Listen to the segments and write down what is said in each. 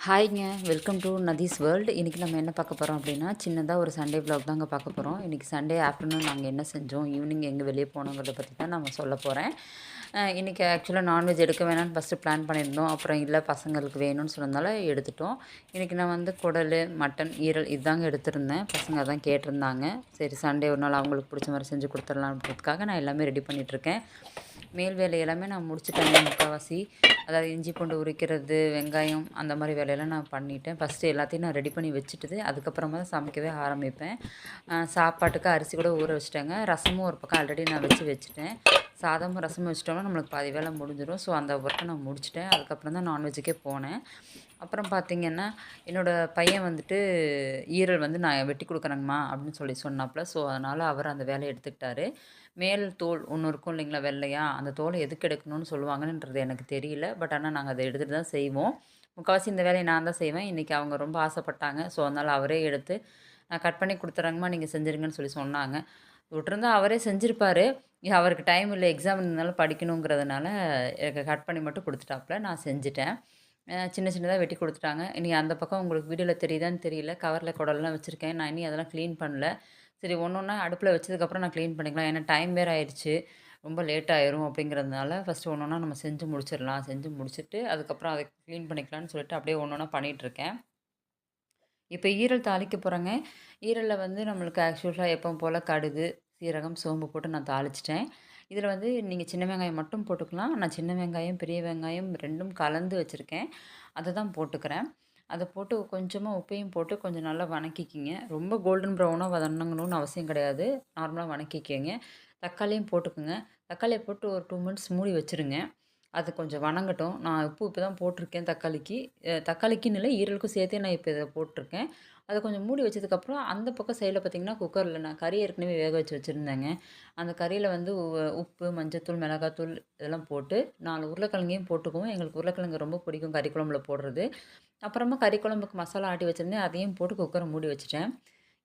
ஹாய்ங்க. Welcome to Nadhi's world. இன்றைக்கி நம்ம என்ன பார்க்க போகிறோம் அப்படின்னா, சின்னதாக ஒரு சண்டே விலாக் தாங்க பார்க்க போகிறோம். இன்றைக்கி சண்டே ஆஃப்டர்நூன் நாங்கள் என்ன செஞ்சோம், ஈவினிங் எங்கே வெளியே போனோங்கிறத பற்றி தான் நம்ம சொல்ல போகிறேன். இன்றைக்கி ஆக்சுவலாக நான்வெஜ் எடுக்க வேணாம்னு ஃபஸ்ட்டு பிளான் பண்ணியிருந்தோம். அப்புறம் இல்லை பசங்களுக்கு வேணும்னு சொன்னதுனால எடுத்துட்டோம். இன்றைக்கி நான் வந்து குடல், மட்டன், ஈரல் இதாங்க எடுத்திருந்தேன். பசங்க அதான் கேட்டிருந்தாங்க. சரி சண்டே ஒரு நாள் அவங்களுக்கு பிடிச்ச மாதிரி செஞ்சு கொடுத்துடலான்றதுக்காக நான் எல்லாமே ரெடி பண்ணிகிட்ருக்கேன். மேல் வேலை எல்லாமே நான் முடிச்சுட்டேங்க முக்கால்வாசி. அதாவது இஞ்சி பூண்டு உரிக்கிறது, வெங்காயம் அந்த மாதிரி வேலையெல்லாம் நான் பண்ணிட்டேன். ஃபஸ்ட்டு எல்லாத்தையும் நான் ரெடி பண்ணி வச்சுட்டு அதுக்கப்புறமா தான் சமைக்கவே ஆரம்பிப்பேன். சாப்பாட்டுக்கு அரிசி கூட ஊற வச்சுட்டேங்க. ரசமும் ஒரு பக்கம் ஆல்ரெடி நான் வச்சுட்டேன். சாதமும் ரசமும் வச்சுட்டோம்னா நம்மளுக்கு பாதி வேலை முடிஞ்சிடும். ஸோ அந்த ஒர்க்கை நான் முடிச்சுட்டேன். அதுக்கப்புறம் தான் நான்வெஜ்ஜுக்கே போனேன். அப்புறம் பார்த்திங்கன்னா, என்னோடய பையன் வந்துட்டு ஈரல் வந்து நான் வெட்டி கொடுக்குறேங்கம்மா அப்படின்னு சொல்லி சொன்னாப்புல. ஸோ அதனால் அவர் அந்த வேலையை எடுத்துக்கிட்டாரு. மேல் தோல் ஒன்று இருக்கும் இல்லைங்களா வெள்ளையா, அந்த தோலை எதுக்கு எடுக்கணும்னு சொல்லுவாங்கன்றது எனக்கு தெரியல. பட் ஆனால் நாங்கள் அதை எடுத்துகிட்டு தான் செய்வோம். முக்கால்வாசி இந்த வேலையை நான் தான் செய்வேன். இன்றைக்கி அவங்க ரொம்ப ஆசைப்பட்டாங்க. ஸோ அதனால் அவரே எடுத்து நான் கட் பண்ணி கொடுத்துட்றேங்கம்மா நீங்கள் செஞ்சுருங்கன்னு சொல்லி சொன்னாங்க. விட்டுருந்தா அவரே செஞ்சுருப்பார். அவருக்கு டைம் இல்லை, எக்ஸாம் இருந்ததுனால படிக்கணுங்கிறதுனால எனக்கு கட் பண்ணி மட்டும் கொடுத்துட்டாப்புல. நான் செஞ்சுட்டேன். சின்ன சின்னதாக வெட்டி கொடுத்துட்டாங்க. இனி அந்த பக்கம் உங்களுக்கு வீடியோவில் தெரியுதான்னு தெரியல. கவரில் குடல்லாம் வச்சுருக்கேன். நான் இனி அதெல்லாம் க்ளீன் பண்ணல. சரி ஒன்று ஒன்றா அடுப்பில் வச்சதுக்கப்புறம் நான் க்ளீன் பண்ணிக்கலாம். ஏன்னா டைம் வேறு ஆயிடுச்சு. ரொம்ப லேட் ஆயிரும் அப்படிங்கிறதுனால ஃபஸ்ட்டு ஒன்று ஒன்றா நம்ம செஞ்சு முடிச்சிடலாம். செஞ்சு முடிச்சுட்டு அதுக்கப்புறம் அதை க்ளீன் பண்ணிக்கலாம்னு சொல்லிட்டு அப்படியே ஒன்று ஒன்றா பண்ணிகிட்ருக்கேன். இப்போ ஈரல் தாளிக்க போகிறேங்க. ஈரலில் வந்து நம்மளுக்கு ஆக்சுவலாக எப்பவும் போல் கடுகு, சீரகம், சோம்பு போட்டு நான் தாளிச்சிட்டேன். இதில் வந்து நீங்கள் சின்ன வெங்காயம் மட்டும் போட்டுக்கலாம். நான் சின்ன வெங்காயம், பெரிய வெங்காயம் 2ம் கலந்து வச்சுருக்கேன். அதை தான் போட்டுக்கிறேன். அதை போட்டு கொஞ்சமாக உப்பையும் போட்டு கொஞ்சம் நல்லா வணக்கிக்கிங்க. ரொம்ப கோல்டன் ப்ரௌனாக வதங்கணும்னு அவசியம் கிடையாது. நார்மலாக வணக்கிக்கங்க. தக்காளியும் போட்டுக்குங்க. தக்காளியை போட்டு ஒரு 2 மினிட்ஸ் மூடி வச்சுருங்க. அது கொஞ்சம் வணங்கட்டும். நான் உப்பு இப்போ தான் போட்டிருக்கேன் தக்காளிக்கு. தக்காளிக்குன்னு இல்லை, ஈரலுக்கும் சேர்த்தே நான் இப்போ இதை போட்டிருக்கேன். அதை கொஞ்சம் மூடி வச்சதுக்கப்புறம் அந்த பக்கம் சைடில் பார்த்திங்கன்னா, குக்கரில் நான் கறி ஏற்கனவே வேக வச்சு வச்சுருந்தேங்க. அந்த கறியில் வந்து உப்பு, மஞ்சத்தூள், மிளகாத்தூள் இதெல்லாம் போட்டு 4 உருளைக்கிழங்கையும் போட்டுக்குவோம். எங்களுக்கு உருளைக்கிழங்கு ரொம்ப பிடிக்கும் கறி குழம்புல போடுறது. அப்புறமா கறி குழம்புக்கு மசாலா ஆட்டி வச்சுருந்தேன். அதையும் போட்டு குக்கரை மூடி வச்சுட்டேன்.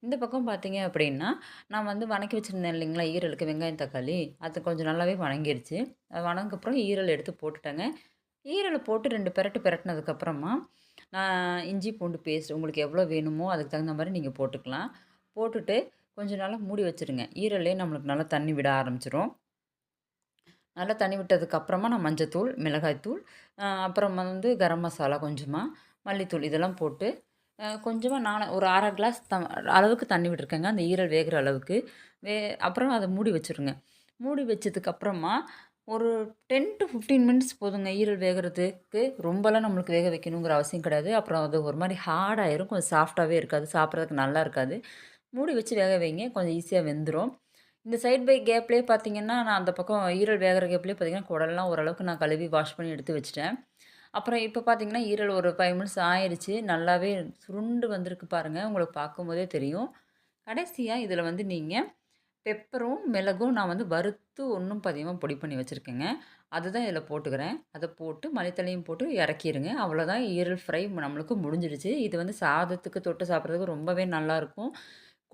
இந்த பக்கம் பார்த்தீங்க அப்படின்னா, நான் வந்து வணக்கி வச்சுருந்தேன் இல்லைங்களா ஈரலுக்கு வெங்காயம், தக்காளி. அது கொஞ்சம் நல்லாவே வணங்கிருச்சு. அது வணங்கப்புறம் ஈரல் எடுத்து போட்டுட்டேங்க. ஈரல போட்டு 2 பெரட்டு பெரட்டுனதுக்கப்புறமா, நான் இஞ்சி பூண்டு பேஸ்ட் உங்களுக்கு எவ்வளோ வேணுமோ அதுக்கு தகுந்த மாரி நீங்க போட்டுக்கலாம். போட்டுட்டு கொஞ்சம் நாளா மூடி வச்சுருங்க. ஈரல்லே நம்மளுக்கு நல்லா தண்ணி விட ஆரம்பிச்சுரும். நல்லா தண்ணி விட்டதுக்கப்புறமா நான் மஞ்சத்தூள், மிளகாய்த்தூள், அப்புறம் வந்து கரம் மசாலா கொஞ்சமா, மல்லித்தூள் இதெல்லாம் போட்டு கொஞ்சமா நான் ஒரு 1/2 கிளாஸ் அளவுக்கு தண்ணி விட்டுருக்கேங்க. அந்த ஈரல் வேகுற அளவுக்கு. வே அப்புறம் அத மூடி வச்சுருங்க. மூடி வச்சதுக்கப்புறமா ஒரு 10 டூ 15 மினிட்ஸ் போதுங்க ஈரல் வேகுறதுக்கு. ரொம்பலாம் நம்மளுக்கு வேக வைக்கணுங்கிற அவசியம் கிடையாது. அப்புறம் அது ஒரு மாரி ஹார்ட் ஆயிரும். கொஞ்சம் சாஃப்ட்டாவே இருக்காது. சாப்பிட்றதுக்கு நல்லா இருக்காது. மூடி வச்சு வேக வைங்க. கொஞ்சம் ஈஸியா வெந்துரும். இந்த சைட் பை கேப்லேயே பார்த்தீங்கன்னா, நான் அந்த பக்கம் ஈரல் வேகுற கேப்லேயே பார்த்தீங்கன்னா, குடல்லாம் ஓரளவுக்கு நான் கழுவி வாஷ் பண்ணி எடுத்து வச்சுட்டேன். அப்புறம் இப்போ பார்த்தீங்கன்னா, ஈரல் ஒரு 5 மினிட்ஸ் ஆயிருச்சு. நல்லாவே சுருண்டு வந்திருக்கு பாருங்க. உங்களுக்கு பார்க்கும்போதே தெரியும். கடைசியா இதில வந்து நீங்க பெப்பரும், மிளகும் நான் வந்து வறுத்து ஒண்ணும் பாதியுமா பொடி பண்ணி வச்சிருக்கேங்க. அதுதான் இதில போட்டுக்கிறேன். அத போட்டு மல்லித்தழையும் போட்டு இறக்கிருங்க. அவ்வளோதான் ஈரல் ஃப்ரை நம்மளுக்கு முடிஞ்சிடுச்சு. இது வந்து சாதத்துக்கு தொட்டு சாப்பிட்றதுக்கு ரொம்பவே நல்லாயிருக்கும்.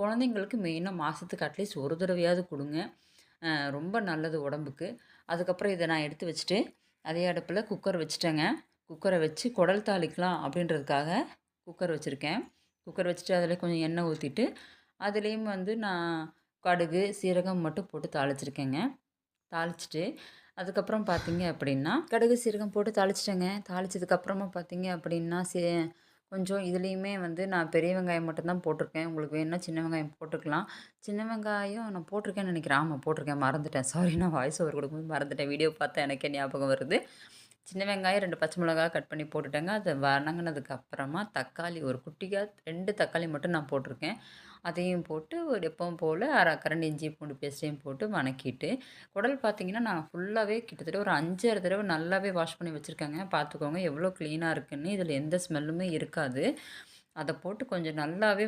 குழந்தைங்களுக்கு மெயினா மாசத்துக்கு அட்லீஸ்ட் ஒரு தடவையாவது குடுங்க. ரொம்ப நல்லது உடம்புக்கு. அதுக்கப்புறம் இத நான் எடுத்து வச்சுட்டு, அதே அடுப்புல குக்கர் வச்சுட்டேங்க. குக்கர வச்சு குடல் தாளிக்கலாம் அப்படின்றதுக்காக குக்கர் வச்சிருக்கேன். குக்கர் வச்சுட்டு அதில கொஞ்சம் எண்ணெய் ஊத்திட்டு, அதுலேயும் வந்து நான் கடுகு, சீரகம் மட்டும் போட்டு தாளிச்சிருக்கேங்க. தாளிச்சுட்டு, அதுக்கப்புறம் பார்த்தீங்க அப்படின்னா, கடுகு, சீரகம் போட்டு தாளிச்சுட்டேங்க. தாளிச்சதுக்கப்புறமா பார்த்தீங்க அப்படின்னா, கொஞ்சம் இதுலேயுமே வந்து நான் பெரிய வெங்காயம் மட்டும் தான் போட்டிருக்கேன். உங்களுக்கு வேணும்னா சின்ன வெங்காயம் போட்டுக்கலாம். சின்ன வெங்காயம் நான் போட்டிருக்கேன்னு நெனைக்கிறேன். ஆமா போட்டிருக்கேன். மறந்துட்டேன். சாரி நான் வாய்ஸ் ஓவர் குடுக்கும்போது மறந்துட்டேன். வீடியோ பார்த்தா எனக்கே ஞாபகம் வருது. சின்ன வெங்காயம் 2 பச்சை மிளகாய் கட் பண்ணி போட்டுட்டேங்க. அது வணங்குனதுக்கு அப்புறமா தக்காளி ஒரு குட்டியா 2 தக்காளி மட்டும் நான் போட்டிருக்கேன். அதையும் போட்டு ஒரு எப்பவும் போல 1/2 கரண்டி இஞ்சி பூண்டு பேஸ்ட்டையும் போட்டு வணக்கிட்டு, குடல் பார்த்தீங்கன்னா, நான் ஃபுல்லாவே கிட்டத்தட்ட ஒரு 5, 6 தடவ நல்லாவே வாஷ் பண்ணி வச்சுருக்கேங்க. பார்த்துக்கோங்க எவ்வளோ க்ளீனா இருக்குன்னு. இதில எந்த ஸ்மெல்லுமே இருக்காது. அத போட்டு கொஞ்சம் நல்லாவே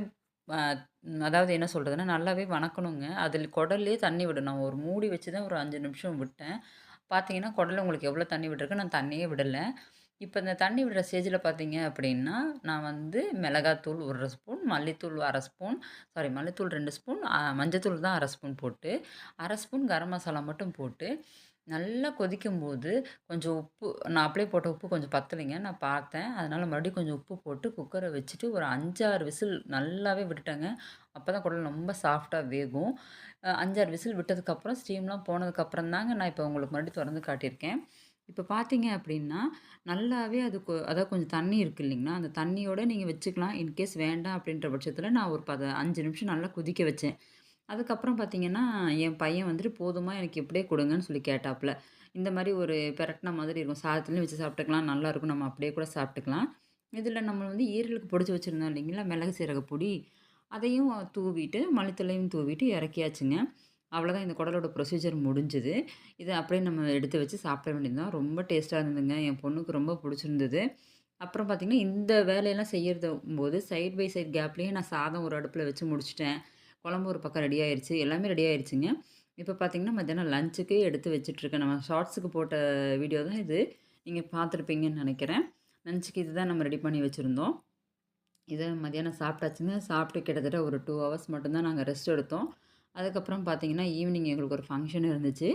அ அதாவது என்ன சொல்றதுன்னா, நல்லாவே வணக்கணுங்க. அதில் குடல்லேயே தண்ணி விடும். நான் ஒரு மூடி வச்சு தான் ஒரு 5 நிமிஷம் விட்டேன். பார்த்தீங்கன்னா, குடல்ல உங்களுக்கு எவ்வளோ தண்ணி விட்டுருக்கு, நான் தண்ணியே விடல. இப்ப இந்த தண்ணி விடுற ஸ்டேஜ்ல பார்த்தீங்க அப்படின்னா, நான் வந்து மிளகாத்தூள் 1 ஸ்பூன், மல்லித்தூள் 1/2 ஸ்பூன், சாரி மல்லித்தூள் 2 ஸ்பூன், மஞ்சத்தூள் தான் 1/2 ஸ்பூன் போட்டு, 1/2 ஸ்பூன் கரம் மசாலா மட்டும் போட்டு, நல்லா கொதிக்கும்போது, கொஞ்சம் உப்பு நான் அப்படியே போட்ட உப்பு கொஞ்சம் பத்தலைங்க. நான் பார்த்தேன். அதனால மறுபடியும் கொஞ்சம் உப்பு போட்டு குக்கர வச்சுட்டு ஒரு 5, 6 விசில் நல்லாவே விட்டுட்டேங்க. அப்பதான் குடல் ரொம்ப சாஃப்ட்டா வேகும். 5, 6 விசில் விட்டதுக்கப்புறம், ஸ்டீம்லாம் போனதுக்கப்புறம் தாங்க நான் இப்போ உங்களுக்கு மறுபடியும் தொறந்து காட்டியிருக்கேன். இப்போ பார்த்தீங்க அப்படின்னா, நல்லாவே அது அதாவது கொஞ்சம் தண்ணி இருக்கு இல்லைங்களா? அந்த தண்ணியோட நீங்க வச்சுக்கலாம். இன்கேஸ் வேண்டாம் அப்படின்ற பட்சத்தில நான் ஒரு 5 நிமிஷம் நல்லா கொதிக்க வச்சேன். அதுக்கப்புறம் பார்த்தீங்கன்னா, என் பையன் வந்துட்டு போதுமா எனக்கு இப்படியே குடுங்கன்னு சொல்லி கேட்டாப்புல. இந்த மாரி ஒரு பெரட்டுன மாதிரி இருக்கும். சாதத்துலயும் வச்சு சாப்பிட்டுக்கலாம். நல்லாயிருக்கும். நம்ம அப்படியே கூட சாப்பிட்டுக்கலாம். இதில நம்ம வந்து ஈரலுக்கு பொடிச்சு வச்சிருந்தோம் இல்லைங்களா? மிளகு, சீரக பொடி. அதையும் தூவிட்டு, மல்லித்தழையும் தூவிட்டு இறக்கியாச்சுங்க. அவ்வளோதான் இந்த குடலோட ப்ரொசீஜர் முடிஞ்சுது. இத அப்படியே நம்ம எடுத்து வச்சு சாப்பிட வேண்டியது தான். ரொம்ப டேஸ்ட்டா இருந்ததுங்க. என் பொண்ணுக்கு ரொம்ப புடிச்சிருந்தது. அப்புறம் பார்த்தீங்கன்னா, இந்த வேலையெல்லாம் செய்யறதும்போது சைட் பை சைட் கேப்லயே நான் சாதம் ஒரு அடுப்புல வச்சு முடிச்சுட்டேன். குழம்பு ஒரு பக்கம் ரெடி ஆயிருச்சு. எல்லாமே ரெடி ஆயிருச்சுங்க. இப்ப பார்த்தீங்கன்னா, மத்தியானம் லஞ்சுக்கு எடுத்து வச்சுட்டுருக்கேன். நம்ம ஷார்ட்ஸுக்கு போட்ட வீடியோ தான் இது. நீங்க பார்த்துருப்பீங்கன்னு நெனைக்கிறேன். லஞ்சுக்கு இதுதான் நம்ம ரெடி பண்ணி வச்சிருந்தோம். இத மதியானம் சாப்பிட்டாச்சுங்க. சாப்பிட்டு கிட்டத்தட்ட ஒரு 2 ஹவர்ஸ் மட்டும் தான் நாங்க ரெஸ்ட் எடுத்தோம். அதுக்கப்புறம் பார்த்தீங்கன்னா, ஈவினிங் எங்களுக்கு ஒரு ஃபங்ஷன் இருந்துச்சு.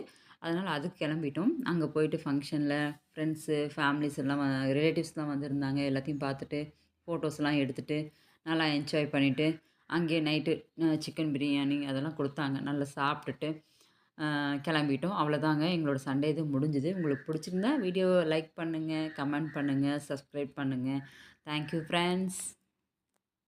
அதனால அதுக்கு கிளம்பிட்டோம். அங்க போயிட்டு ஃபங்ஷன்ல ஃப்ரெண்ட்ஸு, ஃபேமிலிஸ் எல்லாம் ரிலேட்டிவ்ஸ்லாம் வந்திருந்தாங்க. எல்லாத்தையும் பார்த்துட்டு, ஃபோட்டோஸ்லாம் எடுத்துட்டு, நல்லா என்ஜாய் பண்ணிட்டு, அங்கேயே நைட்டு சிக்கன் பிரியாணி அதெல்லாம் குடுத்தாங்க. நல்லா சாப்பிட்டுட்டு, கிளம்பிட்டோம். அவ்வளோதாங்க எங்களோட சண்டே இது முடிஞ்சுது. உங்களுக்கு பிடிச்சிருந்தா வீடியோவ லைக் பண்ணுங்க, கமெண்ட் பண்ணுங்க, சப்ஸ்கிரைப் பண்ணுங்க. Thank you friends.